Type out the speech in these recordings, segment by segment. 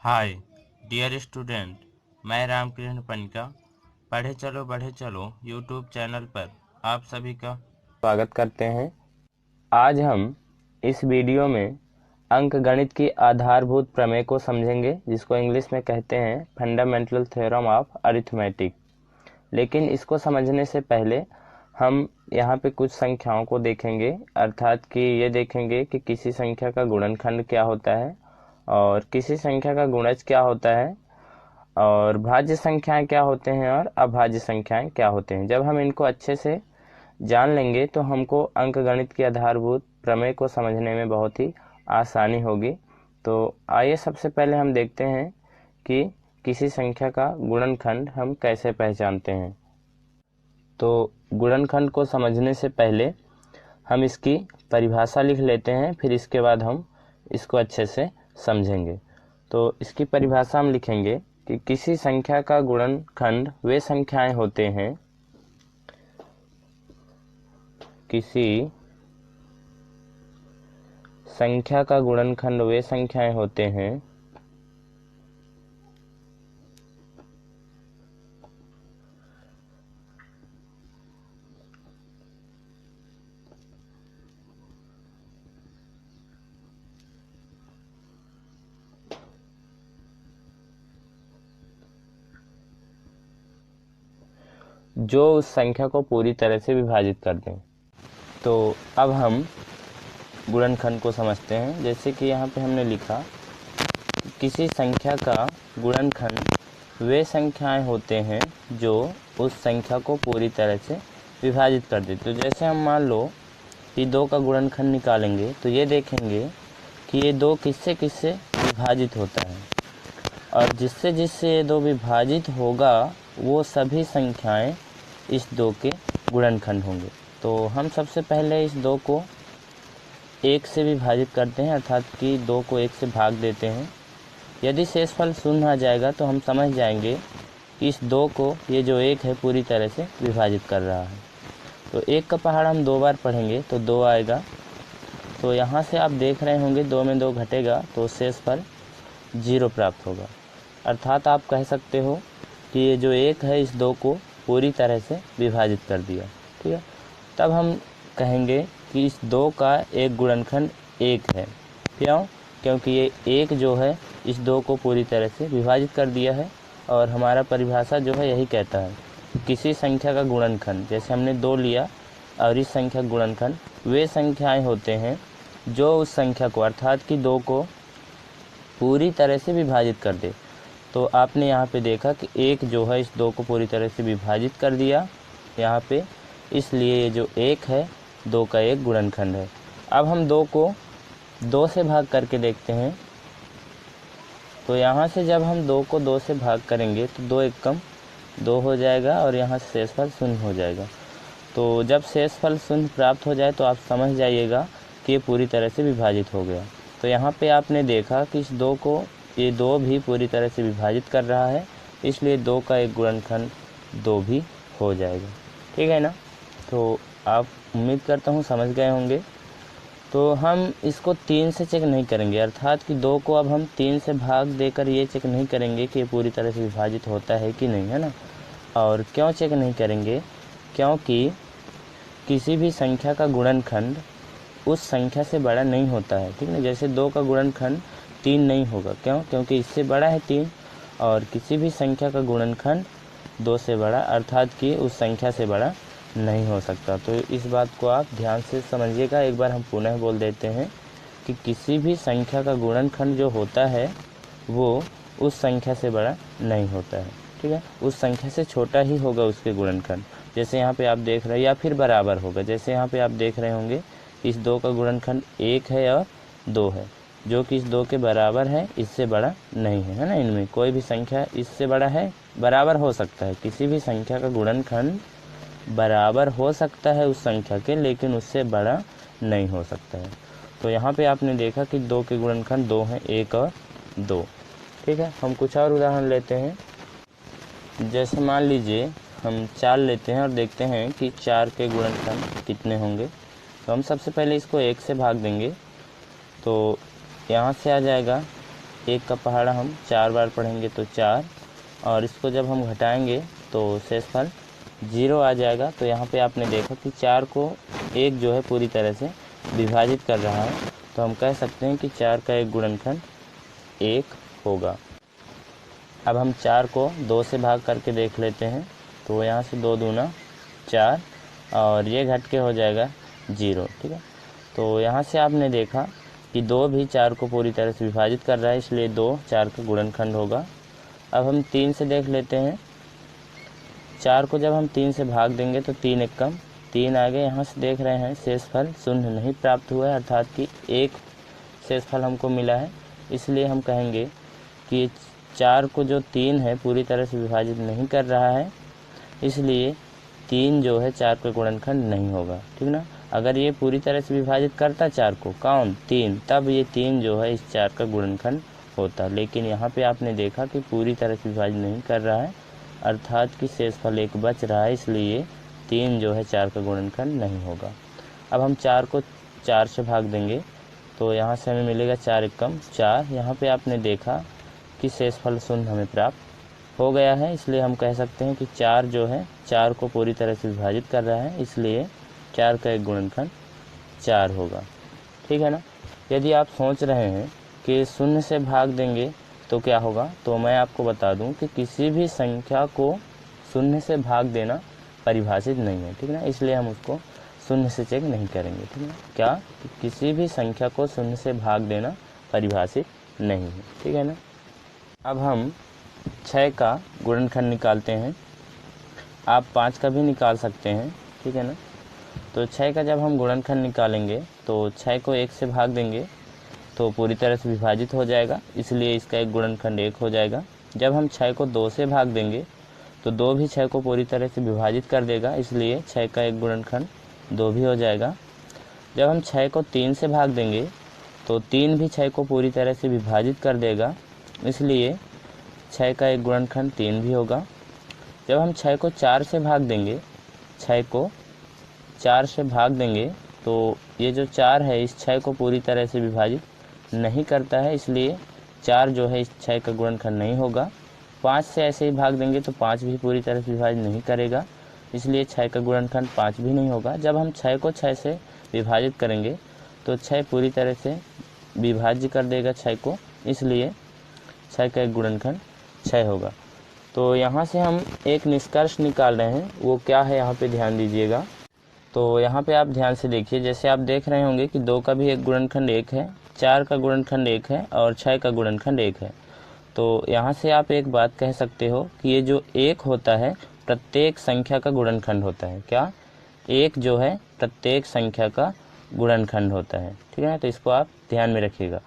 Hi dear student, मैं रामकृष्ण पनिका पढ़े चलो बढ़े चलो यूट्यूब चैनल पर आप सभी का स्वागत करते हैं। आज हम इस वीडियो में अंकगणित की आधारभूत प्रमेय को समझेंगे, जिसको इंग्लिश में कहते हैं फंडामेंटल थ्योरम ऑफ अरिथमेटिक। लेकिन इसको समझने से पहले हम यहाँ पे कुछ संख्याओं को देखेंगे, अर्थात कि ये देखेंगे कि किसी संख्या का गुणनखंड क्या होता है और किसी संख्या का गुणज क्या होता है और भाज्य संख्याएं क्या होते हैं और अभाज्य संख्याएं क्या होते हैं। जब हम इनको अच्छे से जान लेंगे तो हमको अंकगणित की आधारभूत प्रमेय को समझने में बहुत ही आसानी होगी। तो आइए सबसे पहले हम देखते हैं कि किसी संख्या का गुणनखंड हम कैसे पहचानते हैं। तो गुणनखंड को समझने से पहले हम इसकी परिभाषा लिख लेते हैं, फिर इसके बाद हम इसको अच्छे से समझेंगे। तो इसकी परिभाषा हम लिखेंगे कि किसी संख्या का गुणनखंड वे संख्याएं होते हैं, किसी संख्या का गुणनखंड वे संख्याएं होते हैं जो उस संख्या को पूरी तरह से विभाजित कर दें। तो अब हम गुणनखंड को समझते हैं। जैसे कि यहाँ पे हमने लिखा कि किसी संख्या का गुणनखंड वे संख्याएं होते हैं जो उस संख्या को पूरी तरह से विभाजित कर दें। तो जैसे हम मान लो कि 2 का गुणनखंड निकालेंगे तो ये देखेंगे कि ये 2 किससे किससे विभाजित होता है, और जिससे जिससे ये 2 विभाजित होगा वो सभी संख्याएं इस 2 के गुणनखंड होंगे। तो हम सबसे पहले इस 2 को 1 से विभाजित करते हैं, अर्थात कि 2 को 1 से भाग देते हैं। यदि शेषफल शून्य आ जाएगा तो हम समझ जाएंगे कि इस 2 को ये जो 1 है पूरी तरह से विभाजित कर रहा है। तो 1 का पहाड़ हम 2 बार पढ़ेंगे तो 2 आएगा। तो यहाँ से आप देख रहे होंगे 2 में 2 घटेगा तो शेषफल 0 प्राप्त होगा। अर्थात आप कह सकते हो कि ये जो 1 है इस 2 को पूरी तरह से विभाजित कर दिया। ठीक है, तब हम कहेंगे कि इस 2 का एक गुणनखंड 1 है। क्यों? क्योंकि ये 1 जो है इस 2 को पूरी तरह से विभाजित कर दिया है। और हमारा परिभाषा जो है यही कहता है कि किसी संख्या का गुणनखंड, जैसे हमने 2 लिया और इस संख्या का गुणनखंड वे संख्याएं होते हैं जो उस संख्या को, अर्थात कि 2 को पूरी तरह से विभाजित कर दे। तो आपने यहाँ पे देखा कि 1 जो है इस 2 को पूरी तरह से विभाजित कर दिया यहाँ पे, इसलिए ये जो 1 है 2 का एक गुणनखंड है। अब हम 2 को 2 से भाग करके देखते हैं। तो यहाँ से जब हम 2 को 2 से भाग करेंगे तो 2 एकम 2 हो जाएगा और यहाँ से शेषफल शून्य हो जाएगा। तो जब शेषफल शून्य प्राप्त हो जाए तो आप समझ जाइएगा कि ये पूरी तरह से विभाजित हो गया। तो यहाँ पे आपने देखा कि इस 2 को ये 2 भी पूरी तरह से विभाजित कर रहा है, इसलिए 2 का एक गुणनखंड 2 भी हो जाएगा। ठीक है ना? तो आप उम्मीद करता हूँ समझ गए होंगे। तो हम इसको 3 से चेक नहीं करेंगे, अर्थात कि 2 को अब हम 3 से भाग देकर ये चेक नहीं करेंगे कि ये पूरी तरह से विभाजित होता है कि नहीं, है ना। और क्यों चेक नहीं करेंगे? क्योंकि किसी भी संख्या का गुणनखंड उस संख्या से बड़ा नहीं होता है। ठीक है, जैसे 2 का गुणनखंड 3 नहीं होगा। क्यों? क्योंकि इससे बड़ा है 3। और किसी भी संख्या का गुणनखंड 2 से बड़ा, अर्थात कि उस संख्या से बड़ा नहीं हो सकता। तो इस बात को आप ध्यान से समझिएगा। एक बार हम पुनः बोल देते हैं कि किसी भी संख्या का गुणनखंड जो होता है वो उस संख्या से बड़ा नहीं होता है। ठीक है, उस संख्या से छोटा ही होगा उसके गुणनखंड। जैसे यहाँ पे आप देख रहे हैं, या फिर बराबर होगा। जैसे यहाँ पे आप देख रहे होंगे इस 2 का गुणनखंड 1 है और 2 है, जो कि इस 2 के बराबर है, इससे बड़ा नहीं है, है ना। इनमें कोई भी संख्या इससे बड़ा है, बराबर हो सकता है। किसी भी संख्या का गुणनखंड बराबर हो सकता है उस संख्या के, लेकिन उससे बड़ा नहीं हो सकता है। तो यहाँ पे आपने देखा कि 2 के गुणनखंड 2 हैं, 1 और 2। ठीक है, हम कुछ और उदाहरण लेते हैं। जैसे मान लीजिए हम 4 लेते हैं और देखते हैं कि 4 के गुणनखंड कितने होंगे। तो हम सबसे पहले इसको 1 से भाग देंगे। तो यहाँ से आ जाएगा 1 का पहाड़ा हम 4 बार पढ़ेंगे तो 4, और इसको जब हम घटाएंगे तो शेषफल 0 आ जाएगा। तो यहाँ पे आपने देखा कि 4 को 1 जो है पूरी तरह से विभाजित कर रहा है, तो हम कह सकते हैं कि 4 का एक गुणनखंड 1 होगा। अब हम 4 को 2 से भाग करके देख लेते हैं, तो यहाँ से 2 दूना 4 और ये घट के हो जाएगा 0, ठीक है। तो यहाँ से आपने देखा कि 2 भी 4 को पूरी तरह से विभाजित कर रहा है, इसलिए 2 4 का गुणनखंड होगा। अब हम 3 से देख लेते हैं, 4 को जब हम 3 से भाग देंगे तो 3 एकम 3 आगे। यहाँ से देख रहे हैं शेषफल शून्य नहीं प्राप्त हुआ है, अर्थात कि 1 शेषफल हमको मिला है, इसलिए हम कहेंगे कि 4 को जो 3 है पूरी तरह से विभाजित नहीं कर रहा है, इसलिए 3 जो है 4 का गुणनखंड नहीं होगा, ठीक ना। अगर ये पूरी तरह से विभाजित करता 4 को, कौन 3, तब ये 3 जो है इस 4 का गुणनखंड होता। लेकिन यहाँ पे आपने देखा कि पूरी तरह से विभाजित नहीं कर रहा है, अर्थात कि शेषफल 1 बच रहा है, इसलिए 3 जो है 4 का गुणनखंड नहीं होगा। अब हम 4 को 4 से भाग देंगे तो यहाँ से हमें मिलेगा 4 एकम 4। यहाँ पे आपने देखा कि शेषफल शून्य हमें प्राप्त हो गया है, इसलिए हम कह सकते हैं कि 4 जो है 4 को पूरी तरह से विभाजित कर रहा है, इसलिए 4 का एक गुणनखंड 4 होगा, ठीक है ना। यदि आप सोच रहे हैं कि शून्य से भाग देंगे तो क्या होगा, तो मैं आपको बता दूं कि किसी भी संख्या को शून्य से भाग देना परिभाषित नहीं है, ठीक है ना, इसलिए हम उसको शून्य से चेक नहीं करेंगे, ठीक है ना। क्या कि किसी भी संख्या को शून्य से भाग देना परिभाषित नहीं है, ठीक है ना। अब हम 6 का गुणनखंड निकालते हैं, आप 5 का भी निकाल सकते हैं, ठीक है ना। तो 6 का जब हम गुणनखंड निकालेंगे तो 6 को 1 से भाग देंगे तो पूरी तरह से विभाजित हो जाएगा, इसलिए इसका एक गुणनखंड 1 हो जाएगा। जब हम 6 को 2 से भाग देंगे तो 2 भी 6 को पूरी तरह से विभाजित कर देगा, इसलिए 6 का एक गुणनखंड 2 भी हो जाएगा। जब हम 6 को 3 से भाग देंगे तो 3 भी 6 को पूरी तरह से विभाजित कर देगा, इसलिए 6 का एक गुणनखंड 3 भी होगा। जब हम 6 को 4 से भाग देंगे, 6 को 4 से भाग देंगे तो ये जो 4 है इस 6 को पूरी तरह से विभाजित नहीं करता है, इसलिए 4 जो है इस 6 का गुणनखंड नहीं होगा। 5 से ऐसे ही भाग देंगे तो 5 भी पूरी तरह से विभाजित नहीं करेगा, इसलिए 6 का गुणनखंड 5 भी नहीं होगा। जब हम 6 को 6 से विभाजित करेंगे तो 6 पूरी तरह से विभाज्य कर देगा 6 को, इसलिए 6 का एक गुणनखंड 6 होगा। तो यहाँ से हम एक निष्कर्ष निकाल रहे हैं, वो क्या है यहाँ पे ध्यान दीजिएगा। तो यहाँ पे आप ध्यान से देखिए, जैसे आप देख रहे होंगे कि 2 का भी एक गुणनखंड 1 है, 4 का गुणनखंड 1 है और 6 का गुणनखंड 1 है। तो यहाँ से आप एक बात कह सकते हो कि ये जो 1 होता है प्रत्येक संख्या का गुणनखंड होता है। क्या 1 जो है प्रत्येक संख्या का गुणनखंड होता है, ठीक है ना। तो इसको आप ध्यान में रखिएगा।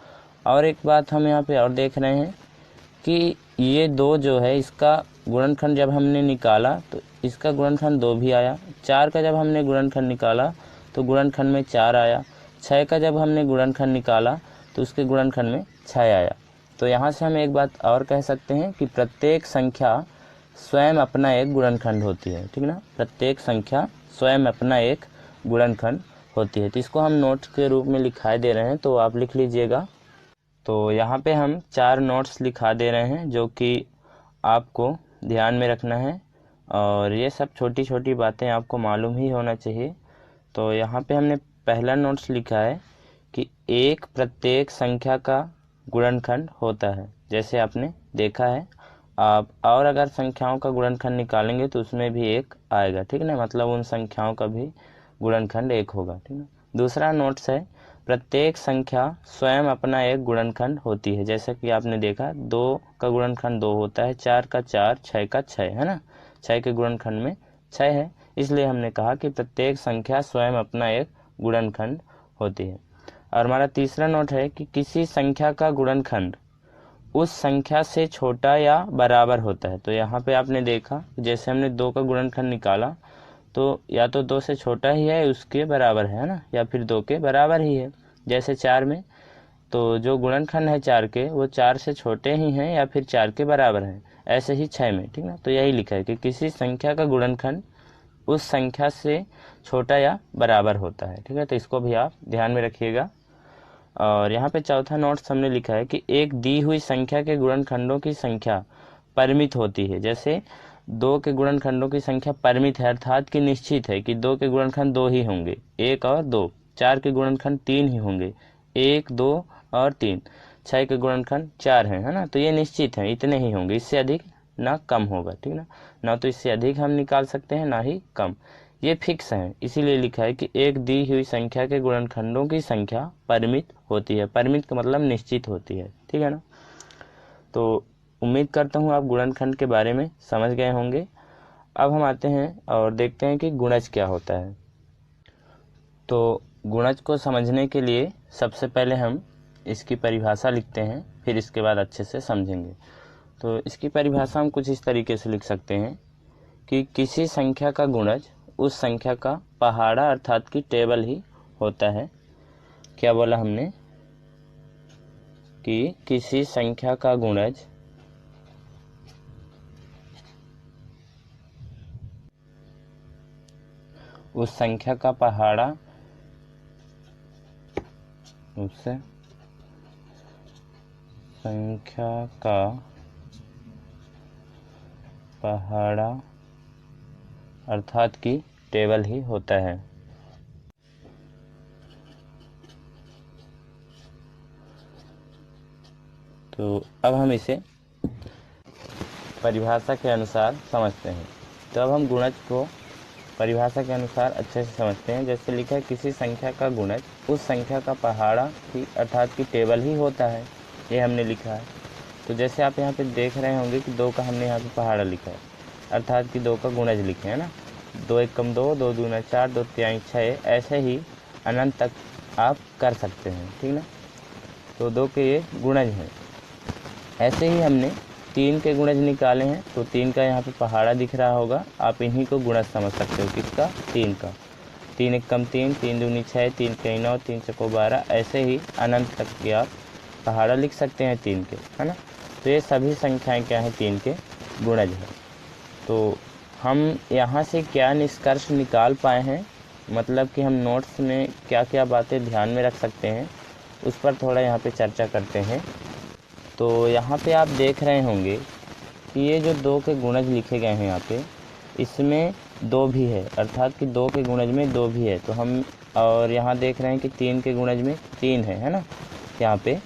और एक बात हम यहाँ पे और देख रहे हैं कि ये 2 जो है इसका गुणनखंड जब हमने निकाला तो इसका गुणनखंड 2 भी आया। 4 का जब हमने गुणनखंड निकाला तो गुणनखंड में 4 आया। 6 का जब हमने गुणनखंड निकाला तो उसके गुणनखंड में 6 आया। तो यहाँ से हम एक बात और कह सकते हैं कि प्रत्येक संख्या स्वयं अपना एक गुणनखंड होती है, ठीक ना। प्रत्येक संख्या स्वयं अपना एक गुणनखंड होती है। तो इसको हम नोट के रूप में लिखाए दे रहे हैं, तो आप लिख लीजिएगा। तो यहाँ पे हम 4 नोट्स लिखा दे रहे हैं जो कि आपको ध्यान में रखना है, और ये सब छोटी छोटी बातें आपको मालूम ही होना चाहिए। तो यहाँ पे हमने पहला नोट्स लिखा है कि एक प्रत्येक संख्या का गुणनखंड होता है, जैसे आपने देखा है। आप और अगर संख्याओं का गुणनखंड निकालेंगे तो उसमें भी 1 आएगा, ठीक ना, मतलब उन संख्याओं का भी गुणनखंड 1 होगा, ठीक ना। दूसरा नोट्स है प्रत्येक संख्या स्वयं अपना एक गुणनखंड होती है, जैसा कि आपने देखा 2 का गुणनखंड 2 होता है, 4 का 4, 6 का 6, है ना। 6 के गुणनखंड में 6 है, इसलिए हमने कहा कि प्रत्येक संख्या स्वयं अपना एक गुणनखंड होती है। और हमारा तीसरा नोट है कि किसी संख्या का गुणनखंड उस संख्या से छोटा या बराबर होता है। तो यहाँ पे आपने देखा जैसे हमने 2 का गुणनखंड निकाला तो या तो 2 से छोटा ही है, उसके बराबर है ना, या फिर 2 के बराबर ही है। जैसे 4 में तो जो गुणनखंड है 4 के वो 4 से छोटे ही हैं या फिर 4 के बराबर हैं। ऐसे ही 6 में, ठीक ना। तो यही लिखा है कि किसी संख्या का गुणनखंड उस संख्या से छोटा या बराबर होता है, ठीक है। तो इसको भी आप ध्यान में रखिएगा। और यहाँ पे चौथा नोट्स हमने लिखा है कि एक दी हुई संख्या के गुणनखंडों की संख्या परिमित होती है। जैसे 2 के गुणनखंडों की संख्या परिमित है, अर्थात कि निश्चित है कि 2 के गुणनखंड 2 ही होंगे, 1 और 2। 4 के गुणनखंड 3 ही होंगे, 1, 2 और 3। 6 के गुणनखंड 4 हैं, है ना, तो ये निश्चित है, इतने ही होंगे, इससे अधिक ना कम होगा, ठीक ना, ना तो इससे अधिक हम निकाल सकते हैं ना ही कम, ये फिक्स है। इसीलिए लिखा है कि एक दी हुई संख्या के गुणनखंडों की संख्या परिमित होती है। परिमित का मतलब निश्चित होती है, ठीक है ना। तो उम्मीद करता हूँ आप गुणनखंड के बारे में समझ गए होंगे। अब हम आते हैं और देखते हैं कि गुणज क्या होता है। तो गुणज को समझने के लिए सबसे पहले हम इसकी परिभाषा लिखते हैं, फिर इसके बाद अच्छे से समझेंगे। तो इसकी परिभाषा हम कुछ इस तरीके से लिख सकते हैं कि किसी संख्या का गुणज उस संख्या का पहाड़ा अर्थात कि टेबल ही होता है। क्या बोला हमने कि किसी संख्या का गुणज उस संख्या का पहाड़ा उस संख्या का पहाड़ा अर्थात कि टेबल ही होता है। तो अब हम इसे परिभाषा के अनुसार समझते हैं। तो अब हम गुणज को परिभाषा के अनुसार अच्छे से समझते हैं। जैसे लिखा है किसी संख्या का गुणज उस संख्या का पहाड़ा ही अर्थात कि टेबल ही होता है, ये हमने लिखा है। तो जैसे आप यहाँ पे देख रहे होंगे कि 2 का हमने यहाँ पे पहाड़ा लिखा है, अर्थात कि 2 का गुणज लिखे है ना, 2 एकम 2, 2 दूना 4, 2 तिहाई 6, ऐसे ही अनंत तक आप कर सकते हैं, ठीक ना। तो 2 के ये गुणज हैं। ऐसे ही हमने 3 के गुणज निकाले हैं, तो 3 का यहाँ पे पहाड़ा दिख रहा होगा, आप इन्हीं को गुणज समझ सकते हो। किसका? 3 का। 3 एकम 3, 3 दूनी 6, 3 के 9, 3 चौको 12, ऐसे ही अनंत तक के आप पहाड़ा लिख सकते हैं 3 के, है ना। तो ये सभी संख्याएं क्या हैं? 3 के गुणज हैं। तो हम यहाँ से क्या निष्कर्ष निकाल पाए हैं, मतलब कि हम नोट्स में क्या क्या बातें ध्यान में रख सकते हैं, उस पर थोड़ा यहाँ पे चर्चा करते हैं। तो यहाँ पे आप देख रहे होंगे कि ये जो 2 के गुणज लिखे गए हैं यहाँ पे, इसमें 2 भी है, अर्थात कि 2 के गुणज में 2 भी है। तो हम और यहाँ देख रहे हैं कि 3 के गुणज में 3 है ना। यहाँ पे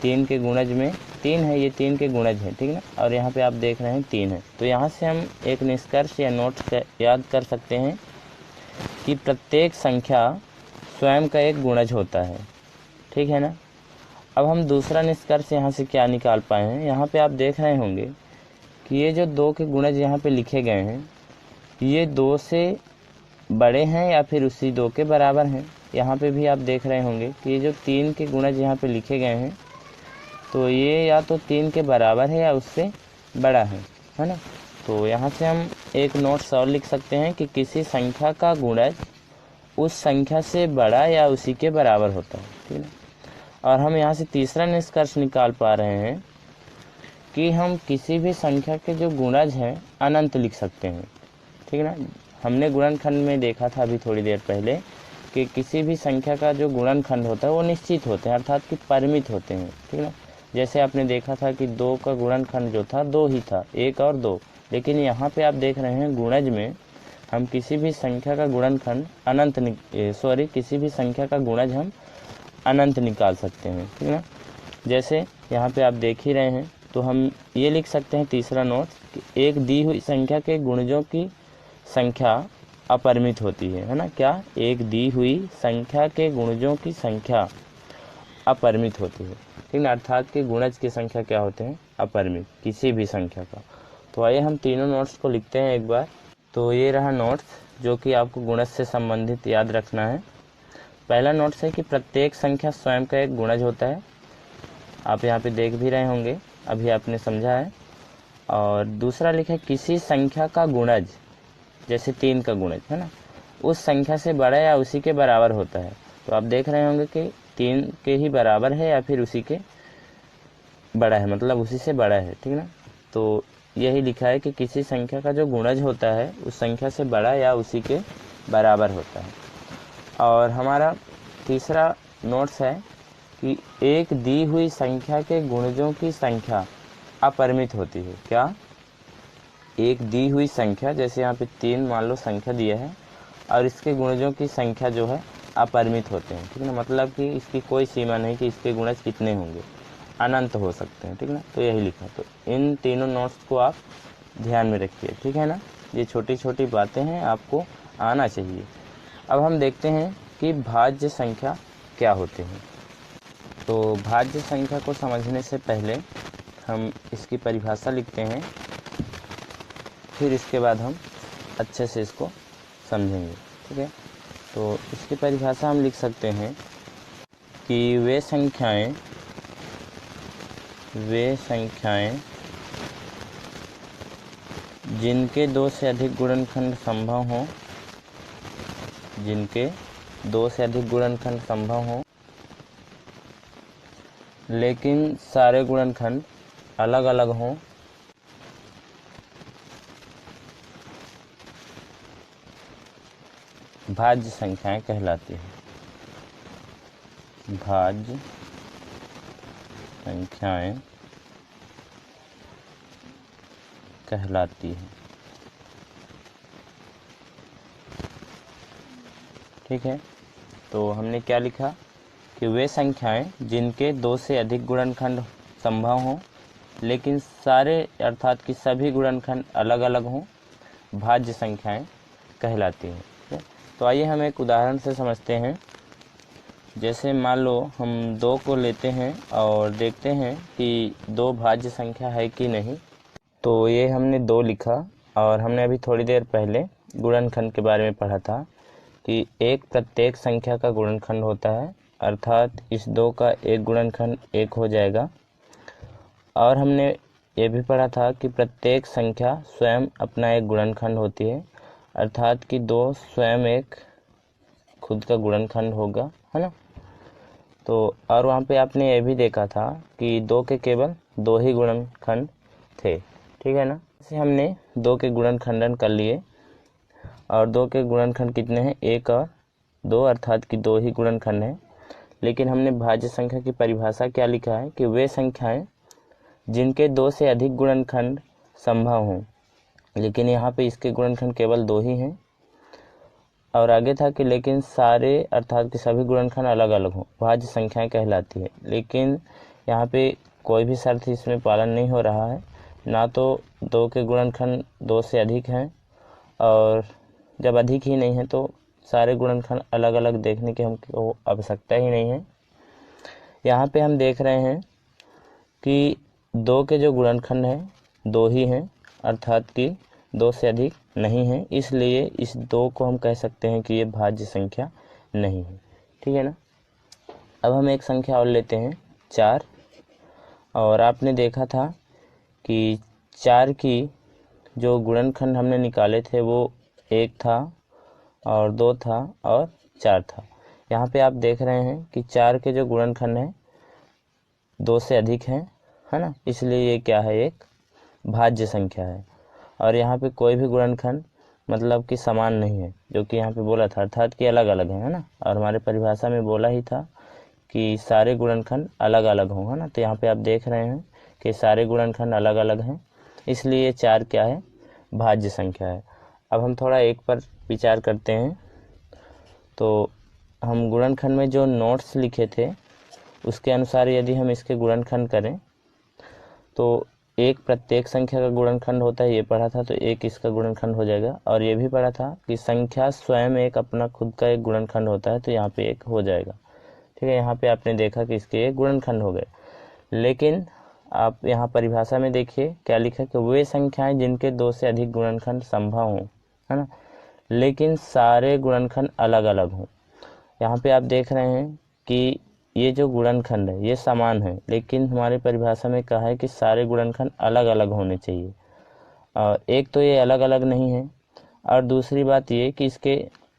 3 के गुणज में 3 है, ये 3 के गुणज है, ठीक ना। और यहाँ पे आप देख रहे हैं 3 है। तो यहाँ से हम एक निष्कर्ष या नोट याद कर सकते हैं कि प्रत्येक संख्या स्वयं का एक गुणज होता है, ठीक है ना। अब हम दूसरा निष्कर्ष यहाँ से क्या निकाल पाए हैं, यहाँ पे आप देख रहे होंगे कि ये जो 2 के गुणज यहाँ पे लिखे गए हैं, ये 2 से बड़े हैं या फिर उसी 2 के बराबर हैं। यहाँ पे भी आप देख रहे होंगे कि ये जो 3 के गुणज यहाँ पे लिखे गए हैं, तो ये या तो 3 के बराबर है या उससे बड़ा है ना। तो यहाँ से हम एक नोट्स और लिख सकते हैं कि किसी संख्या का गुणज उस संख्या से बड़ा या उसी के बराबर होता है, ठीक है। और हम यहाँ से तीसरा निष्कर्ष निकाल पा रहे हैं कि हम किसी भी संख्या के जो गुणज हैं अनंत लिख सकते हैं, ठीक है ना। हमने गुणनखंड में देखा था अभी थोड़ी देर पहले कि किसी भी संख्या का जो गुणनखंड होता है वो निश्चित होते हैं, अर्थात कि परिमित होते हैं, ठीक है ना। जैसे आपने देखा था कि 2 का गुणनखंड जो था 2 ही था, 1 और 2। लेकिन यहाँ पे आप देख रहे हैं गुणज में हम किसी भी संख्या का गुणनखंड किसी भी संख्या का गुणज हम अनंत निकाल सकते हैं, ठीक है ना। जैसे यहाँ पे आप देख ही रहे हैं, तो हम ये लिख सकते हैं तीसरा नोट कि एक दी हुई संख्या के गुणजों की संख्या अपरिमित होती है ना। क्या? एक दी हुई संख्या के गुणजों की संख्या अपरिमित होती है, ठीक है। अर्थात कि गुणज की संख्या क्या होते हैं? अपरिमित, किसी भी संख्या का। तो आइए हम तीनों नोट्स को लिखते हैं एक बार। तो ये रहा नोट्स जो कि आपको गुणज से संबंधित याद रखना है। पहला नोट्स है कि प्रत्येक संख्या स्वयं का एक गुणज होता है, आप यहाँ पे देख भी रहे होंगे, अभी आपने समझा है। और दूसरा लिखा है किसी संख्या का गुणज, जैसे 3 का गुणज है ना, उस संख्या से बड़ा या उसी के बराबर होता है। तो आप देख रहे होंगे कि 3 के ही बराबर है या फिर उसी के बड़ा है, मतलब उसी से बड़ा है, ठीक ना। तो यही लिखा है कि किसी संख्या का जो गुणज होता है उस संख्या से बड़ा या उसी के बराबर होता है। और हमारा तीसरा नोट्स है कि एक दी हुई संख्या के गुणजों की संख्या अपरिमित होती है। क्या? एक दी हुई संख्या, जैसे यहाँ पे 3 मान लो संख्या दिया है और इसके गुणजों की संख्या जो है अपरिमित होते हैं, ठीक है ना। मतलब कि इसकी कोई सीमा नहीं कि इसके गुणज कितने होंगे, अनंत हो सकते हैं, ठीक ना। तो यही लिखा। तो इन तीनों नोट्स को आप ध्यान में रखिए, ठीक है ना। ये छोटी छोटी बातें हैं, आपको आना चाहिए। अब हम देखते हैं कि भाज्य संख्या क्या होते हैं। तो भाज्य संख्या को समझने से पहले हम इसकी परिभाषा लिखते हैं, फिर इसके बाद हम अच्छे से इसको समझेंगे, ठीक है। तो इसकी परिभाषा हम लिख सकते हैं कि वे संख्याएं जिनके 2 से अधिक गुणनखंड संभव हों, लेकिन सारे गुणनखंड अलग अलग हों, भाज्य संख्याएं कहलाती हैं। भाज्य संख्याएं कहलाती हैं, ठीक है। तो हमने क्या लिखा कि वे संख्याएं जिनके 2 से अधिक गुणनखंड संभव हों, लेकिन सारे अर्थात कि सभी गुणनखंड अलग अलग हों, भाज्य संख्याएं कहलाती हैं, ठीक है। तो आइए हम एक उदाहरण से समझते हैं। जैसे मान लो हम 2 को लेते हैं और देखते हैं कि 2 भाज्य संख्या है कि नहीं। तो ये हमने 2 लिखा और हमने अभी थोड़ी देर पहले गुणनखंड के बारे में पढ़ा था कि एक प्रत्येक संख्या का गुणनखंड होता है, अर्थात इस 2 का एक गुणनखंड 1 हो जाएगा। और हमने ये भी पढ़ा था कि प्रत्येक संख्या स्वयं अपना एक गुणनखंड होती है, अर्थात कि 2 स्वयं एक खुद का गुणनखंड होगा, है ना। तो और वहाँ पे आपने ये भी देखा था कि 2 के केवल 2 ही गुणनखंड थे, ठीक है ना। जैसे हमने 2 के गुणनखंडन कर लिए और 2 के गुणनखंड कितने हैं, 1 और 2, अर्थात कि 2 ही गुणनखंड हैं। लेकिन हमने भाज्य संख्या की परिभाषा क्या लिखा है कि वे संख्याएं जिनके 2 से अधिक गुणनखंड संभव हों, लेकिन यहाँ पे इसके गुणनखंड केवल 2 ही हैं। और आगे था कि लेकिन सारे अर्थात कि सभी गुणनखंड अलग अलग हों, भाज्य संख्याएं कहलाती है। लेकिन यहाँ पे कोई भी शर्त इसमें पालन नहीं हो रहा है, ना तो 2 के गुणनखंड 2 से अधिक हैं, और जब अधिक ही नहीं है तो सारे गुणनखंड अलग अलग देखने की हमको आवश्यकता ही नहीं है। यहाँ पे हम देख रहे हैं कि 2 के जो गुणनखंड हैं 2 ही हैं, अर्थात कि 2 से अधिक नहीं है, इसलिए इस 2 को हम कह सकते हैं कि ये भाज्य संख्या नहीं है, ठीक है ना। अब हम एक संख्या और लेते हैं 4, और आपने देखा था कि 4 की जो गुणनखंड हमने निकाले थे वो 1 था और 2 था और 4 था। यहाँ पे आप देख रहे हैं कि 4 के जो गुणनखंड हैं 2 से अधिक हैं, है ना, इसलिए ये क्या है, एक भाज्य संख्या है। और यहाँ पे कोई भी गुणनखंड मतलब कि समान नहीं है, जो कि यहाँ पे बोला था, अर्थात कि अलग अलग है ना। और हमारे परिभाषा में बोला ही था कि सारे गुणनखंड अलग अलग हों, है ना। तो यहाँ पे आप देख रहे हैं कि सारे गुणनखंड अलग अलग हैं, इसलिए 4 क्या है, भाज्य संख्या है। अब हम थोड़ा एक पर विचार करते हैं। तो हम गुणनखंड में जो नोट्स लिखे थे उसके अनुसार यदि हम इसके गुणनखंड करें तो एक प्रत्येक संख्या का गुणनखंड होता है, ये पढ़ा था, तो एक इसका गुणनखंड हो जाएगा। और ये भी पढ़ा था कि संख्या स्वयं एक अपना खुद का एक गुणनखंड होता है, तो यहाँ पे एक हो जाएगा, ठीक है। यहाँ पे आपने देखा कि इसके एक गुणनखंड हो गए। लेकिन आप यहाँ परिभाषा में देखिए क्या लिखा कि वे संख्याएं जिनके 2 से अधिक गुणनखंड संभव हों, है ना, लेकिन सारे गुणनखंड अलग अलग हों। यहाँ पे आप देख रहे हैं कि ये जो गुणनखंड है ये समान है, लेकिन हमारी परिभाषा में कहा है कि सारे गुणनखंड अलग अलग होने चाहिए। और एक तो ये अलग अलग नहीं है, और दूसरी बात ये कि इसके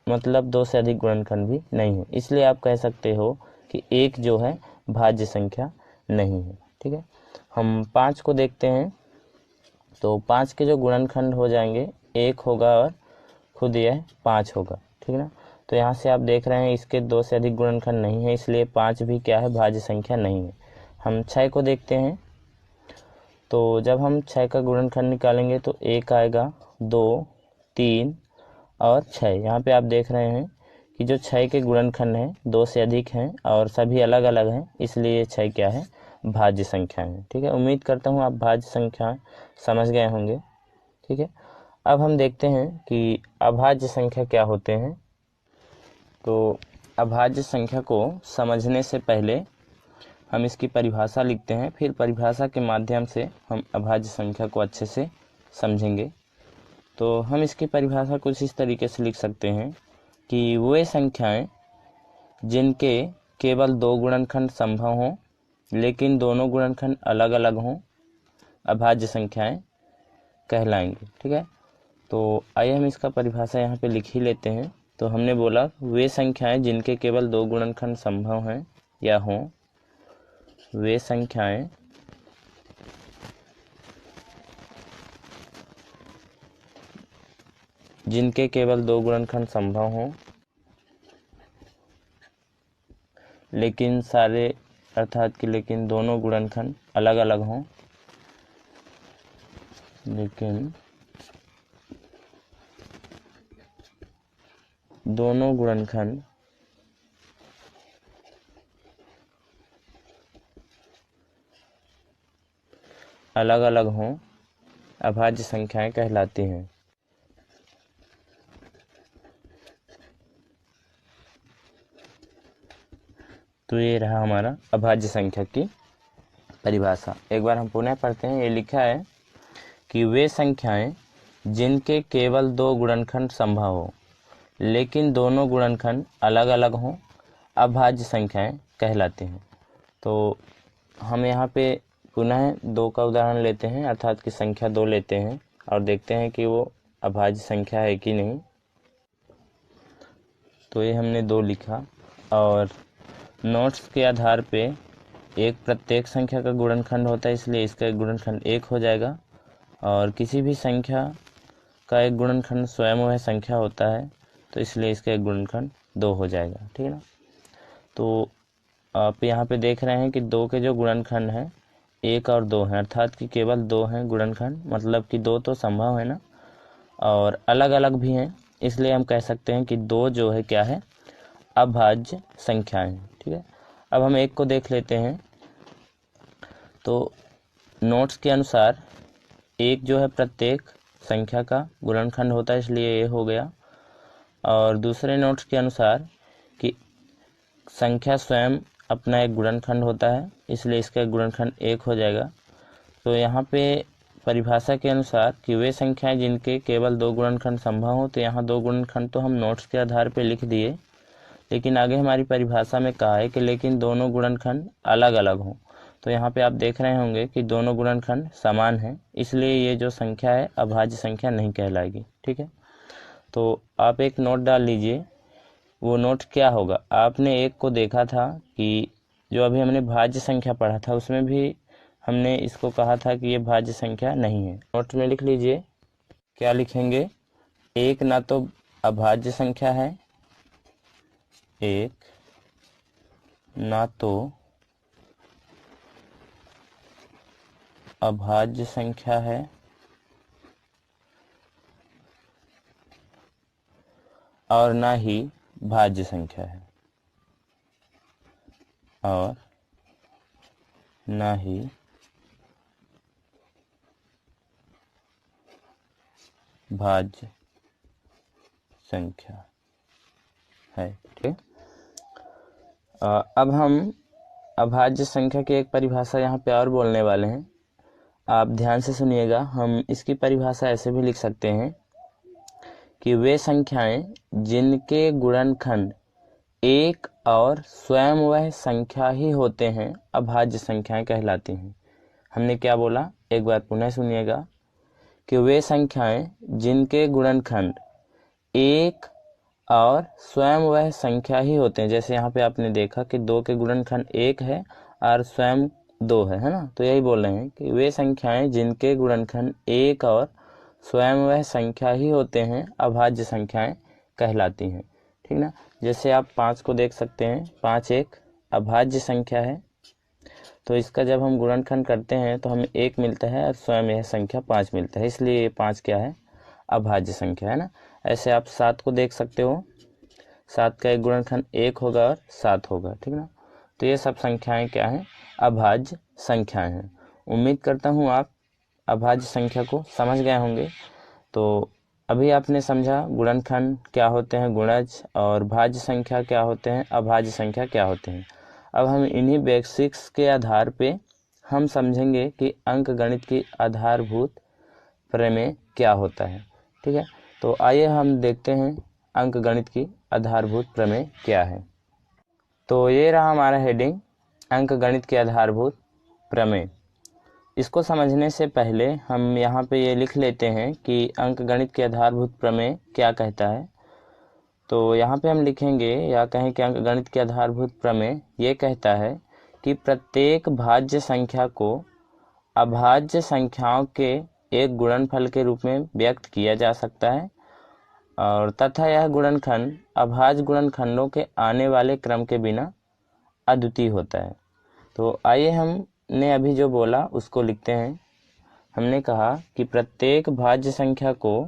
मतलब 2 से अधिक गुणनखंड भी नहीं है, इसलिए आप कह सकते हो कि एक जो है भाज्य संख्या नहीं है, ठीक है। हम 5 को देखते हैं। तो 5 के जो गुणनखंड हो जाएंगे 1 होगा और खुद यह 5 होगा, ठीक है ना। तो यहाँ से आप देख रहे हैं इसके 2 से अधिक गुणनखंड नहीं है, इसलिए 5 भी क्या है, भाज्य संख्या नहीं है। हम 6 को देखते हैं। तो जब हम 6 का गुणनखंड निकालेंगे तो 1 आएगा, 2, 3 और 6। यहाँ पे आप देख रहे हैं कि जो 6 के गुणनखंड हैं 2 से अधिक हैं और सभी अलग अलग हैं, इसलिए 6 क्या है, भाज्य संख्या है। ठीक है, उम्मीद करता हूँ आप भाज्य संख्या समझ गए होंगे। ठीक है, अब हम देखते हैं कि अभाज्य संख्या क्या होते हैं। तो अभाज्य संख्या को समझने से पहले हम इसकी परिभाषा लिखते हैं, फिर परिभाषा के माध्यम से हम अभाज्य संख्या को अच्छे से समझेंगे। तो हम इसकी परिभाषा कुछ इस तरीके से लिख सकते हैं कि वे संख्याएं जिनके केवल 2 गुणनखंड संभव हों लेकिन दोनों गुणनखंड अलग अलग हों, अभाज्य संख्याएं कहलाएंगी। ठीक है, तो आइए हम इसका परिभाषा यहाँ पे लिख ही लेते हैं। तो हमने बोला वे संख्याएं जिनके केवल 2 गुणनखंड संभव हैं या हों, वे संख्याएं जिनके केवल 2 गुणनखंड संभव हों लेकिन सारे अर्थात कि लेकिन दोनों गुणनखंड अलग अलग हों, लेकिन दोनों गुणनखंड अलग अलग हों, अभाज्य संख्याएं कहलाती हैं। तो ये रहा हमारा अभाज्य संख्या की परिभाषा। एक बार हम पुनः पढ़ते हैं। ये लिखा है कि वे संख्याएं जिनके केवल 2 गुणनखंड संभव हो लेकिन दोनों गुणनखंड अलग अलग हों, अभाज्य संख्याएं कहलाती हैं। तो हम यहाँ पे पुनः 2 का उदाहरण लेते हैं, अर्थात कि संख्या 2 लेते हैं और देखते हैं कि वो अभाज्य संख्या है कि नहीं। तो ये हमने 2 लिखा और नोट्स के आधार पे एक प्रत्येक संख्या का गुणनखंड होता है, इसलिए इसका एक गुणनखंड 1 हो जाएगा और किसी भी संख्या का एक गुणनखंड स्वयं वह संख्या होता है, तो इसलिए इसका एक गुणनखंड 2 हो जाएगा। ठीक है ना। तो आप यहाँ पे देख रहे हैं कि 2 के जो गुणनखंड हैं 1 और 2 हैं, अर्थात कि केवल 2 हैं गुणनखंड, मतलब कि 2 तो संभव है ना, और अलग अलग भी हैं, इसलिए हम कह सकते हैं कि 2 जो है क्या है, अभाज्य संख्याएं। ठीक है, अब हम 1 को देख लेते हैं। तो नोट्स के अनुसार 1 जो है प्रत्येक संख्या का गुणनखंड होता है, इसलिए ये हो गया। और दूसरे नोट्स के अनुसार कि संख्या स्वयं अपना एक गुणनखंड होता है, इसलिए इसका गुणनखंड 1 हो जाएगा। तो यहाँ पे परिभाषा के अनुसार कि वे संख्याएं जिनके केवल 2 गुणनखंड संभव हो, तो यहाँ 2 गुणनखंड तो हम नोट्स के आधार पे लिख दिए, लेकिन आगे हमारी परिभाषा में कहा है कि लेकिन दोनों गुणनखंड अलग अलग हों। तो यहाँ पे आप देख रहे होंगे कि दोनों गुणनखंड समान हैं, इसलिए ये जो संख्या है अभाज्य संख्या नहीं कहलाएगी। ठीक है, तो आप एक नोट डाल लीजिए। वो नोट क्या होगा, आपने 1 को देखा था कि जो अभी हमने भाज्य संख्या पढ़ा था उसमें भी हमने इसको कहा था कि ये भाज्य संख्या नहीं है। नोट में लिख लीजिए, क्या लिखेंगे, 1 ना तो अभाज्य संख्या है, 1 ना तो अभाज्य संख्या है और ना ही भाज्य संख्या है, और ना ही भाज्य संख्या है। ठीक, अब हम अभाज्य संख्या की एक परिभाषा यहाँ पे और बोलने वाले हैं, आप ध्यान से सुनिएगा। हम इसकी परिभाषा ऐसे भी लिख सकते हैं कि वे संख्याएं जिनके गुणनखंड 1 और स्वयं वह संख्या ही होते हैं, अभाज्य संख्याएं कहलाती हैं। हमने क्या बोला, एक बार पुनः सुनिएगा कि वे संख्याएं जिनके गुणनखंड 1 और स्वयं वह संख्या ही होते हैं, जैसे यहाँ पे आपने देखा कि 2 के गुणनखंड 1 है और स्वयं 2 है ना। तो यही बोल रहे हैं कि वे संख्याएं जिनके गुणनखंड 1 और स्वयं वह संख्या ही होते हैं, अभाज्य संख्याएं कहलाती हैं। ठीक ठीक ना। जैसे आप 5 को देख सकते हैं, 5 एक अभाज्य संख्या है, तो इसका जब हम गुणनखंड करते हैं तो हमें 1 मिलता है और स्वयं यह संख्या 5 मिलता है, इसलिए ये 5 क्या है, अभाज्य संख्या है ना। ऐसे आप 7 को देख सकते हो, 7 का एक गुणनखंड 1 होगा और 7 होगा, ठीक ना। तो ये सब संख्याएं क्या हैं, अभाज्य संख्याएं हैं। उम्मीद करता हूँ आप अभाज्य संख्या को समझ गए होंगे। तो अभी आपने समझा गुणनखंड क्या होते हैं, गुणज, और भाज्य संख्या क्या होते हैं, अभाज्य संख्या क्या होते हैं। अब हम इन्हीं बेसिक्स के आधार पे हम समझेंगे कि अंकगणित की आधारभूत प्रमेय क्या होता है, ठीक है। तो आइए हम देखते हैं अंकगणित की आधारभूत प्रमेय क्या है। तो ये रहा हमारा हेडिंग, अंकगणित के आधारभूत प्रमेय। इसको समझने से पहले हम यहाँ पे ये लिख लेते हैं कि अंकगणित के आधारभूत प्रमेय क्या कहता है। तो यहाँ पे हम लिखेंगे या कहें कि अंकगणित के आधारभूत प्रमेय ये कहता है कि प्रत्येक भाज्य संख्या को अभाज्य संख्याओं के एक गुणनफल के रूप में व्यक्त किया जा सकता है, और तथा यह गुणनखंड अभाज्य गुणनखंडों के आने वाले क्रम के बिना अद्वितीय होता है। तो आइए हमने अभी जो बोला उसको लिखते हैं। हमने कहा कि प्रत्येक भाज्य संख्या को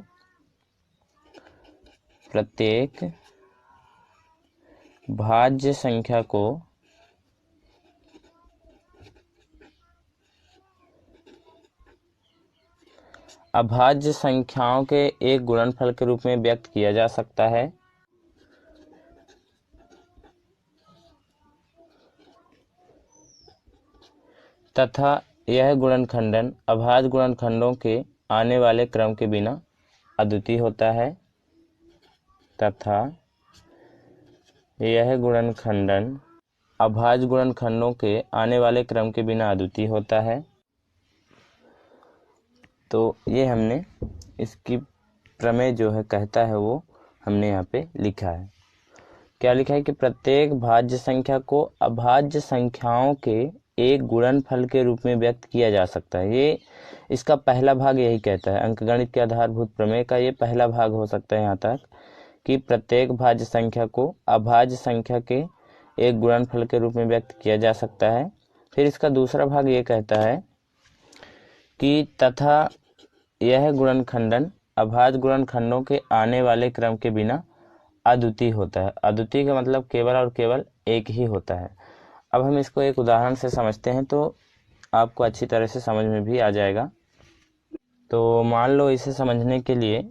अभाज्य संख्याओं के एक गुणनफल के रूप में व्यक्त किया जा सकता है, तथा यह गुणनखंडन अभाज्य गुणनखंडों के आने वाले क्रम के बिना अद्वितीय होता है, तथा यह गुणनखंडन अभाज्य गुणनखंडों के आने वाले क्रम के बिना अद्वितीय होता है। तो ये हमने इसकी प्रमेय जो है कहता है वो हमने यहाँ पे लिखा है। क्या लिखा है कि प्रत्येक भाज्य संख्या को अभाज्य संख्याओं के एक गुणनफल के रूप में व्यक्त किया जा सकता है। ये इसका पहला भाग यही कहता है, अंकगणित के आधारभूत प्रमेय का ये पहला भाग हो सकता है यहाँ तक कि प्रत्येक भाज्य संख्या को अभाज्य संख्या के एक गुणनफल के रूप में व्यक्त किया जा सकता है। फिर इसका दूसरा भाग ये कहता है कि तथा यह गुणनखंडन अभाज्य गुणनखंडों के आने वाले क्रम के बिना अद्वितीय होता है। अद्वितीय का मतलब केवल और केवल एक ही होता है। अब हम इसको एक उदाहरण से समझते हैं तो आपको अच्छी तरह से समझ में भी आ जाएगा। तो मान लो इसे समझने के लिए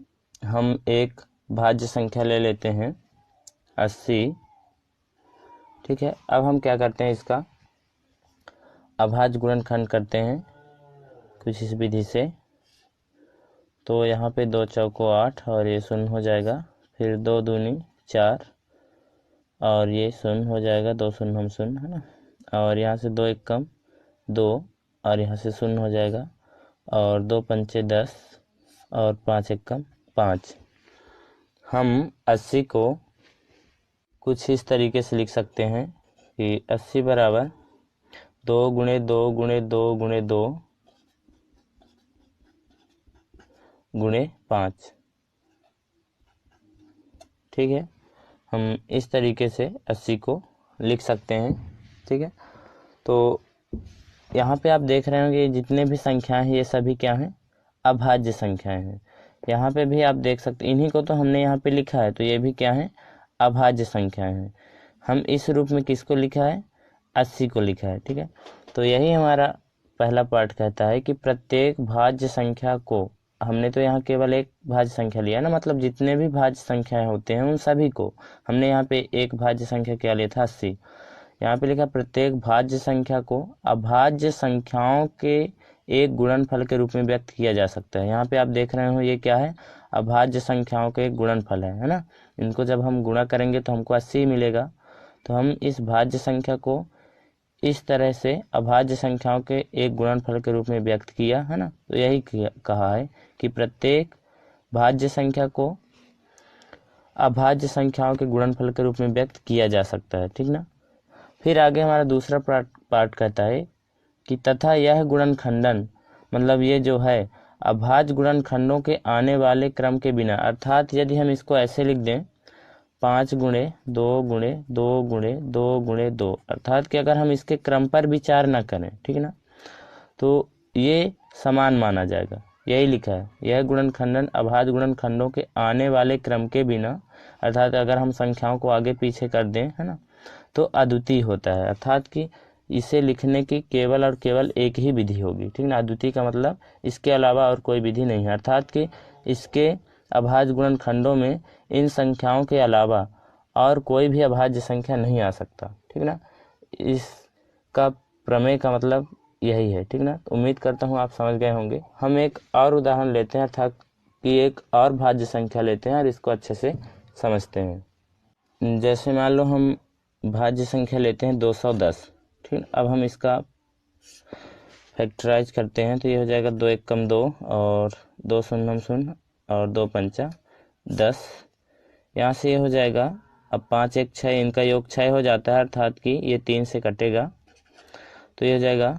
हम एक भाज्य संख्या ले लेते हैं 80, ठीक है। अब हम क्या करते हैं, इसका अभाज्य गुणनखंड करते हैं कुछ इस विधि से। तो यहाँ पे 2 चौको 8 और ये शून्य हो जाएगा, फिर 2 दूनी 4 और ये शून्य हो जाएगा, 2 शून्य हम शून्य, है ना। और यहाँ से 2 एक कम 2 और यहाँ से शून्य हो जाएगा, और 2 पंचे 10 और 5 एक कम 5। हम 80 को कुछ इस तरीके से लिख सकते हैं कि 80 बराबर 2 गुणे 2 गुणे 2 गुणे 2 गुणे 5, ठीक है। हम इस तरीके से 80 को लिख सकते हैं, ठीक है। तो यहाँ पे आप देख रहे होंगे जितने भी संख्याएं हैं ये सभी क्या हैं, अभाज्य संख्याएं हैं। यहाँ पे भी आप देख सकते, इन्हीं को तो हमने यहाँ पे लिखा है, तो ये भी क्या है, अभाज्य संख्याएं हैं। हम इस रूप में किसको लिखा है, 80 को लिखा है, ठीक है। तो यही हमारा पहला पार्ट कहता है कि प्रत्येक भाज्य संख्या को, हमने तो यहाँ केवल एक भाज्य संख्या लिया ना, मतलब जितने भी भाज्य संख्याएं होते हैं उन सभी को हमने यहाँ पे एक भाज्य संख्या क्या लिया था, 80। यहाँ पे लिखा प्रत्येक भाज्य संख्या को अभाज्य संख्याओं के एक गुणनफल के रूप में व्यक्त किया जा सकता है। यहाँ पे आप देख रहे हो ये क्या है, अभाज्य संख्याओं के एक गुणनफल है ना। इनको जब हम गुणा करेंगे तो हमको 80 मिलेगा। तो हम इस भाज्य संख्या को इस तरह से अभाज्य संख्याओं के एक गुणनफल के रूप में व्यक्त किया है ना। तो यही कहा है कि प्रत्येक भाज्य संख्या को अभाज्य संख्याओं के गुणनफल के रूप में व्यक्त किया जा सकता है, ठीक ना। फिर आगे हमारा दूसरा पार्ट कहता है कि तथा यह गुणनखंडन, मतलब ये जो है अभाज्य गुणनखंडों के आने वाले क्रम के बिना, अर्थात यदि हम इसको ऐसे लिख दें 5 गुणे 2 गुणे 2 गुणे 2 गुणे 2, अर्थात कि अगर हम इसके क्रम पर विचार न करें, ठीक है ना, तो ये समान माना जाएगा। यही लिखा है, यह गुणनखंडन अभाज्य गुणनखंडों के आने वाले क्रम के बिना, अर्थात अगर हम संख्याओं को आगे पीछे कर दें, है ना, तो अद्वितीय होता है। अर्थात कि इसे लिखने की केवल और केवल एक ही विधि होगी, ठीक ना। अद्वितीय का मतलब इसके अलावा और कोई विधि नहीं है, अर्थात कि इसके अभाज्य गुणनखंडों में इन संख्याओं के अलावा और कोई भी अभाज्य संख्या नहीं आ सकता, ठीक ना। इसका प्रमेय का मतलब यही है, ठीक ना। तो उम्मीद करता हूँ आप समझ गए होंगे। हम एक और उदाहरण लेते हैं, अर्थात कि एक और भाज्य संख्या लेते हैं और इसको अच्छे से समझते हैं। जैसे मान लो हम भाज्य संख्या लेते हैं 210, ठीक। अब हम इसका फैक्टराइज करते हैं तो ये हो जाएगा 2 एकम 2 और 2 शून्यम शून्य और 2 पंचा 10। यहाँ से ये हो जाएगा, अब 5 1 6, इनका योग 6 हो जाता है, अर्थात कि ये 3 से कटेगा तो ये हो जाएगा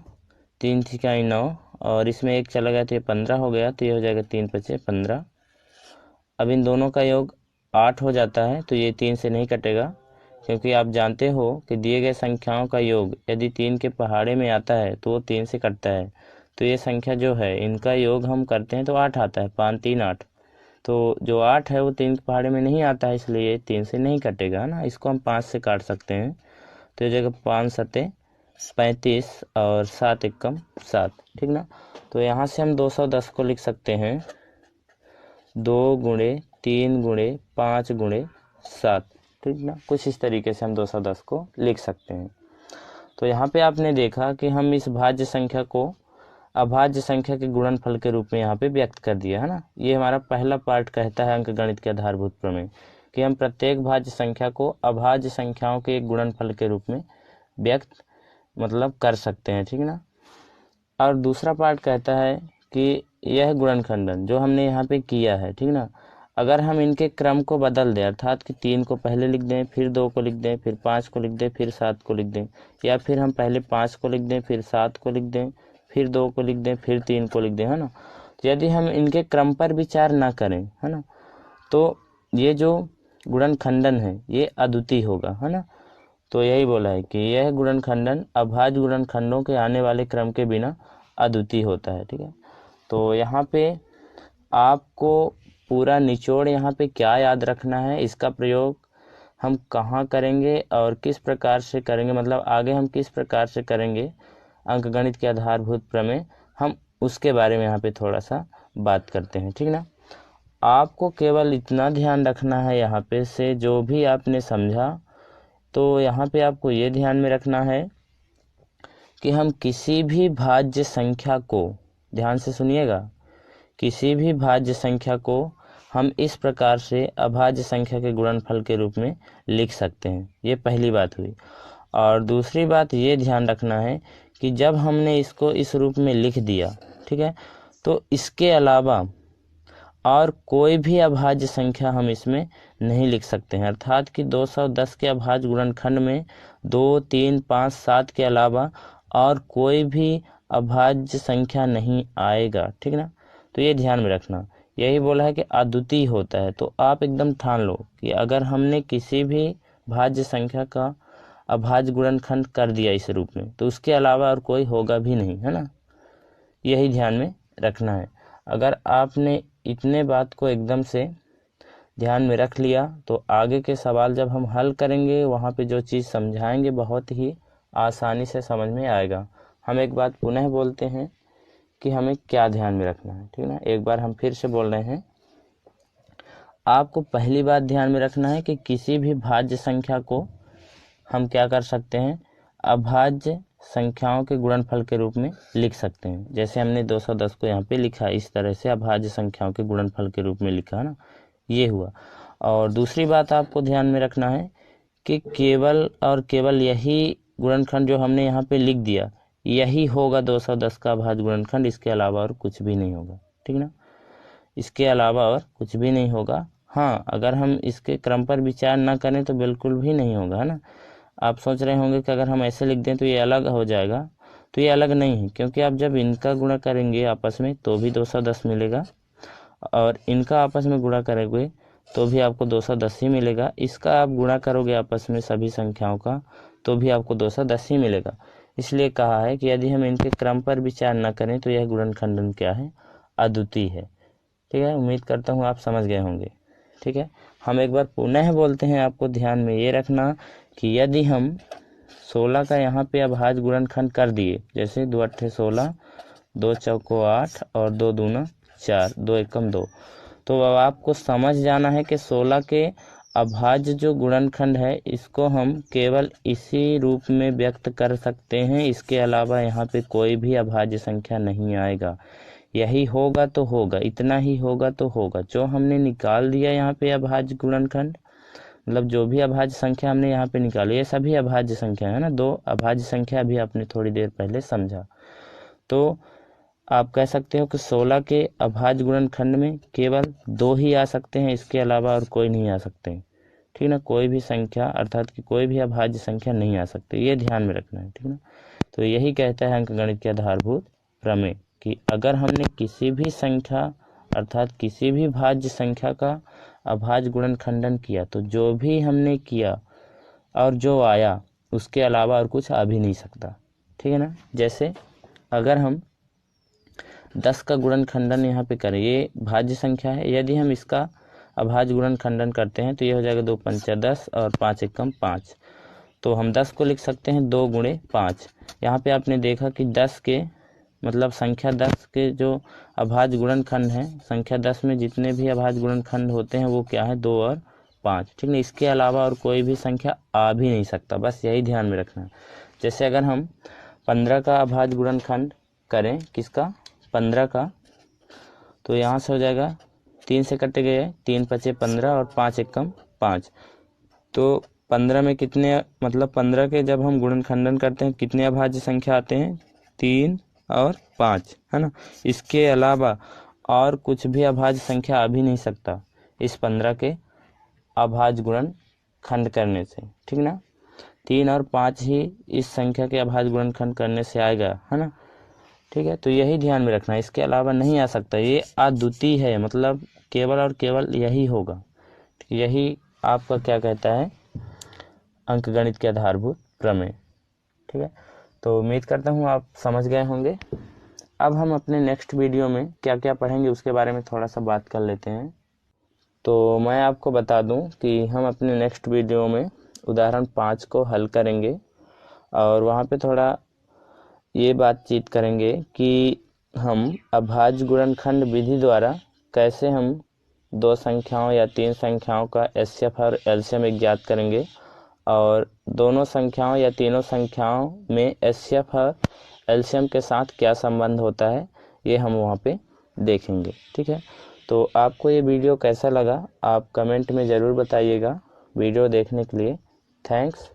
3 3 9 और इसमें 1 चला गया तो ये 15 हो गया, तो ये हो जाएगा 3 5 15। अब इन दोनों का योग 8 हो जाता है, तो ये 3 से नहीं कटेगा, क्योंकि आप जानते हो कि दिए गए संख्याओं का योग यदि 3 के पहाड़े में आता है तो वो 3 से कटता है। तो ये संख्या जो है इनका योग हम करते हैं तो 8 आता है, 5 3 8। तो जो 8 है वो 3 के पहाड़े में नहीं आता है, इसलिए ये 3 से नहीं कटेगा, है ना। इसको हम 5 से काट सकते हैं, तो ये जगह 5 7 35 और 7 एकम 7, ठीक ना। तो यहाँ से हम 210 को लिख सकते हैं 2 गुणे 3 गुणे 5 गुणे 7, ठीक ना। कुछ इस तरीके से हम 210 को लिख सकते हैं। तो यहाँ पे आपने देखा कि हम इस भाज्य संख्या को अभाज्य संख्या के गुणनफल के रूप में यहाँ पे व्यक्त कर दिया, है ना। ये हमारा पहला पार्ट कहता है अंकगणित के आधारभूत प्रमेय, कि हम प्रत्येक भाज्य संख्या को अभाज्य संख्याओं के एक गुणनफल के रूप में व्यक्त मतलब कर सकते हैं, ठीक ना। और दूसरा पार्ट कहता है कि यह गुणनखंडन जो हमने यहाँ पे किया है, ठीक ना, अगर हम इनके क्रम को बदल दें, अर्थात कि 3 को पहले लिख दें, फिर 2 को लिख दें, फिर 5 को लिख दें, फिर 7 को लिख दें, या फिर हम पहले 5 को लिख दें, फिर 7 को लिख दें, फिर 2 को लिख दें, फिर 3 को लिख दें, है ना। तो यदि हम इनके क्रम पर विचार ना करें, है ना, तो ये जो गुणनखंडन है ये अद्वितीय होगा, है ना। तो यही बोला है कि यह गुणनखंडन अभाज्य गुणनखंडों के आने वाले क्रम के बिना अद्वितीय होता है, ठीक है। तो यहाँ पे आपको पूरा निचोड़ यहाँ पे क्या याद रखना है, इसका प्रयोग हम कहाँ करेंगे और किस प्रकार से करेंगे, मतलब आगे हम किस प्रकार से करेंगे अंकगणित के आधारभूत प्रमेय, हम उसके बारे में यहाँ पे थोड़ा सा बात करते हैं, ठीक ना। आपको केवल इतना ध्यान रखना है यहाँ पे से जो भी आपने समझा, तो यहाँ पे आपको ये ध्यान में रखना है कि हम किसी भी भाज्य संख्या को, ध्यान से सुनिएगा, किसी भी भाज्य संख्या को हम इस प्रकार से अभाज्य संख्या के गुणनफल के रूप में लिख सकते हैं। ये पहली बात हुई। और दूसरी बात ये ध्यान रखना है कि जब हमने इसको इस रूप में लिख दिया, ठीक है, तो इसके अलावा और कोई भी अभाज्य संख्या हम इसमें नहीं लिख सकते हैं, अर्थात कि 210 के अभाज्य गुणनखंड में 2 3 5 7 के अलावा और कोई भी अभाज्य संख्या नहीं आएगा, ठीक ना। तो ये ध्यान में रखना, यही बोला है कि अद्वितीय होता है। तो आप एकदम ठान लो कि अगर हमने किसी भी भाज्य संख्या का अभाज्य गुणनखंड कर दिया इस रूप में, तो उसके अलावा और कोई होगा भी नहीं, है ना। यही ध्यान में रखना है। अगर आपने इतने बात को एकदम से ध्यान में रख लिया, तो आगे के सवाल जब हम हल करेंगे वहाँ पे जो चीज़ समझाएंगे बहुत ही आसानी से समझ में आएगा। हम एक बात पुनः बोलते हैं कि हमें क्या ध्यान में रखना है, ठीक ना। एक बार हम फिर से बोल रहे हैं, आपको पहली बात ध्यान में रखना है कि किसी भी भाज्य संख्या को हम क्या कर सकते हैं, अभाज्य संख्याओं के गुणनफल के रूप में लिख सकते हैं। जैसे हमने 210 को यहाँ पे लिखा, इस तरह से अभाज्य संख्याओं के गुणनफल के रूप में लिखा, है ना, ये हुआ। और दूसरी बात आपको ध्यान में रखना है कि केवल और केवल यही गुणनखंड जो हमने यहाँ पे लिख दिया यही होगा 210 का अभाज्य गुणनखंड, इसके अलावा और कुछ भी नहीं होगा, ठीक ना। इसके अलावा और कुछ भी नहीं होगा। हाँ, अगर हम इसके क्रम पर विचार ना करें तो बिल्कुल भी नहीं होगा, है ना। आप सोच रहे होंगे कि अगर हम ऐसे लिख दें तो ये अलग हो जाएगा, तो ये अलग नहीं है, क्योंकि आप जब इनका गुणा करेंगे आपस में तो भी 210 मिलेगा, और इनका आपस में गुणा करेंगे तो भी आपको 210 ही मिलेगा। इसका आप गुणा करोगे आपस में सभी संख्याओं का तो भी आपको 210 ही मिलेगा। इसलिए कहा है कि यदि हम इनके क्रम पर विचार न करें तो यह गुणनखंडन क्या है, अद्वितीय है। ठीक है, उम्मीद करता हूँ आप समझ गए होंगे। ठीक है, हम एक बार पुनः बोलते हैं, आपको ध्यान में ये रखना कि यदि हम 16 का यहाँ पे अभाज्य गुणनखंड कर दिए, जैसे 2 अट्ठे 16, 2 चौको 8 और 2 दूना 4, 2 एकम 2, तो अब आपको समझ जाना है कि 16 के अभाज्य जो गुणनखंड है इसको हम केवल इसी रूप में व्यक्त कर सकते हैं, इसके अलावा यहाँ पे कोई भी अभाज्य संख्या नहीं आएगा। यही होगा तो होगा, इतना ही होगा तो होगा। जो हमने निकाल दिया यहाँ पे अभाज्य गुणनखंड, मतलब जो भी अभाज्य संख्या हमने यहाँ पे निकाली, ये सभी अभाज्य संख्या है ना। 2 अभाज्य संख्या भी आपने थोड़ी देर पहले समझा। तो आप कह सकते हो कि 16 के अभाज्य गुणनखंड में केवल 2 ही आ सकते हैं, इसके अलावा और कोई नहीं आ सकते। ठीक ना, कोई भी संख्या अर्थात कि कोई भी अभाज्य संख्या नहीं आ सकती, ये ध्यान में रखना है। ठीक ना, तो यही कहता है अंकगणित के आधारभूत प्रमेय कि अगर हमने किसी भी संख्या अर्थात किसी भी भाज्य संख्या का अभाज्य गुणनखंडन किया तो जो भी हमने किया और जो आया उसके अलावा और कुछ आ भी नहीं सकता। ठीक है ना, जैसे अगर हम 10 का गुणनखंडन यहाँ पे करें, ये भाज्य संख्या है, यदि हम इसका अभाज्य गुणनखंडन करते हैं तो ये हो जाएगा 2 पंचा 10 और 5 एकम 5। तो हम 10 को लिख सकते हैं 2 गुणे 5। यहाँ पे आपने देखा कि 10 के मतलब संख्या 10 के जो अभाज्य गुणनखंड है, संख्या 10 में जितने भी अभाज्य गुणनखंड होते हैं वो क्या है, 2 और 5। ठीक है, इसके अलावा और कोई भी संख्या आ भी नहीं सकता, बस यही ध्यान में रखना है। जैसे अगर हम 15 का अभाज्य गुणनखंड करें, किसका, 15 का, तो यहाँ से हो जाएगा 3 से कटे गए 3 पचे 15 और 5 एकम 5। तो 15 में कितने मतलब 15 के जब हम गुणनखंडन करते हैं कितने अभाज्य संख्या आते हैं, 3 और 5, है ना। इसके अलावा और कुछ भी अभाज्य संख्या आ भी नहीं सकता इस 15 के अभाज्य गुणनखंड करने से। ठीक ना, 3 और 5 ही इस संख्या के अभाज्य गुणनखंड करने से आएगा, है ना। ठीक है, तो यही ध्यान में रखना है, इसके अलावा नहीं आ सकता, ये अद्वितीय है, मतलब केवल और केवल यही होगा। यही आपका क्या कहता है, अंकगणित के आधारभूत प्रमेय। ठीक है, तो उम्मीद करता हूँ आप समझ गए होंगे। अब हम अपने नेक्स्ट वीडियो में क्या क्या पढ़ेंगे उसके बारे में थोड़ा सा बात कर लेते हैं। तो मैं आपको बता दूं कि हम अपने नेक्स्ट वीडियो में उदाहरण 5 को हल करेंगे और वहाँ पे थोड़ा ये बातचीत करेंगे कि हम अभाज्य गुणनखंड विधि द्वारा कैसे हम 2 संख्याओं या 3 संख्याओं का एचसीएफ और एलसीएम ज्ञात करेंगे और दोनों संख्याओं या तीनों संख्याओं में एचसीएफ और एलसीएम के साथ क्या संबंध होता है, ये हम वहाँ पे देखेंगे। ठीक है, तो आपको ये वीडियो कैसा लगा आप कमेंट में ज़रूर बताइएगा। वीडियो देखने के लिए थैंक्स।